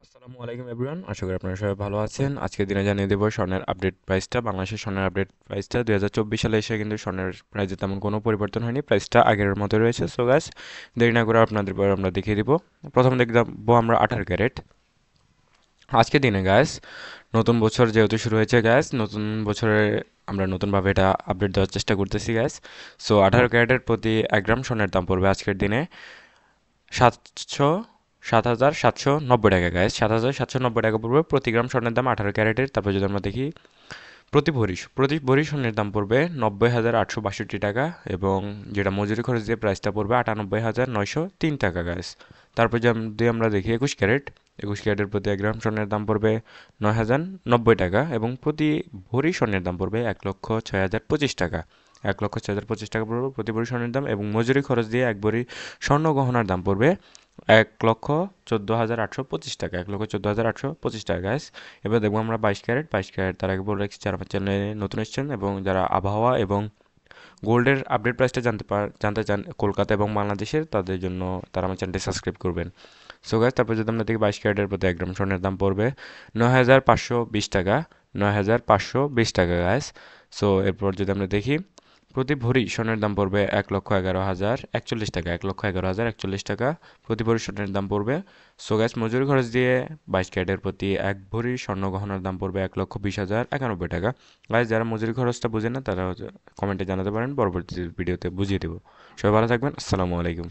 আসসালামু আলাইকুম এভরিওয়ান, আশা করি আপনারা সবাই ভালো আছেন। আজকের দিনে জানিয়ে দেবো স্বর্ণের আপডেট প্রাইসটা। বাংলাদেশের স্বর্ণের আপডেট প্রাইসটা 2024 সালে এসে কিন্তু স্বর্ণের প্রাইসে তেমন কোনো পরিবর্তন হয়নি, প্রাইসটা আগের মতো রয়েছে। সো গাইস, দেরি না করে আপনাদের পর আমরা দেখিয়ে দিব। প্রথমে দেখবো আমরা 18 ক্যারেট। আজকের দিনে গাইস, নতুন বছর যেহেতু শুরু হয়েছে গাইস, নতুন বছরে আমরা নতুনভাবে এটা আপডেট দেওয়ার চেষ্টা করতেছি গাইস। সো 18 ক্যারেটের প্রতি 1 গ্রাম স্বর্ণের দাম পড়বে আজকের দিনে 7,790 টাকা গাইস। 7,790 টাকা পড়বে প্রতি গ্রাম স্বর্ণের দাম 18 ক্যারেটের। তারপর যদি আমরা দেখি প্রতি ভরি স্বর্ণের দাম পড়বে 90,862 টাকা, এবং যেটা মজুরি খরচ দিয়ে প্রাইসটা পড়বে 98,903 টাকা গাইস। তারপর যদি আমরা দেখি 21 ক্যারেটের প্রতি 1 গ্রাম স্বর্ণের দাম পড়বে 9,090 টাকা, এবং প্রতি ভরি স্বর্ণের দাম পড়বে 1,06,025 টাকা। 1,06,025 টাকা পড়বে প্রতি ভরি স্বর্ণের দাম, এবং মজুরি খরচ দিয়ে 1 ভরি স্বর্ণ গহনার দাম পড়বে 1,14,825 টাকা। 1,14,825 টাকা গাইস। এবার দেখবো আমরা 22 ক্যারেট। তার আগে বলে রাখছি, যারা আমার চ্যানেলে নতুন এসেছেন এবং যারা আবহাওয়া এবং গোল্ডের আপডেট প্রাইসটা জানতে চান কলকাতা এবং বাংলাদেশের, তাদের জন্য তারা আমার চ্যানেলটি সাবস্ক্রাইব করবেন। সো গাইস, তারপর যদি আমরা দেখি 22 ক্যারেটের প্রতি 1 গ্রাম স্বর্ণের দাম পড়বে 9,520 টাকা। 9,520 টাকা গাইস। সো এরপর যদি আমরা দেখি প্রতি ভরি স্বর্ণের দাম পড়বে 1,11,041 টাকা। 1,11,041 টাকা প্রতি ভরি স্বর্ণের দাম পড়বে। সো গ্যাস, মজুরি খরচ দিয়ে 22 ক্যারেটের প্রতি 1 ভরি স্বর্ণ গহনার দাম পড়বে 1,20,091 টাকা। গাইস, যারা মজুরি খরচটা বুঝেন না তারা কমেন্টে জানাতে পারেন, পরবর্তী ভিডিওতে বুঝিয়ে দেবো। সবাই ভালো থাকবেন, আসসালামু আলাইকুম।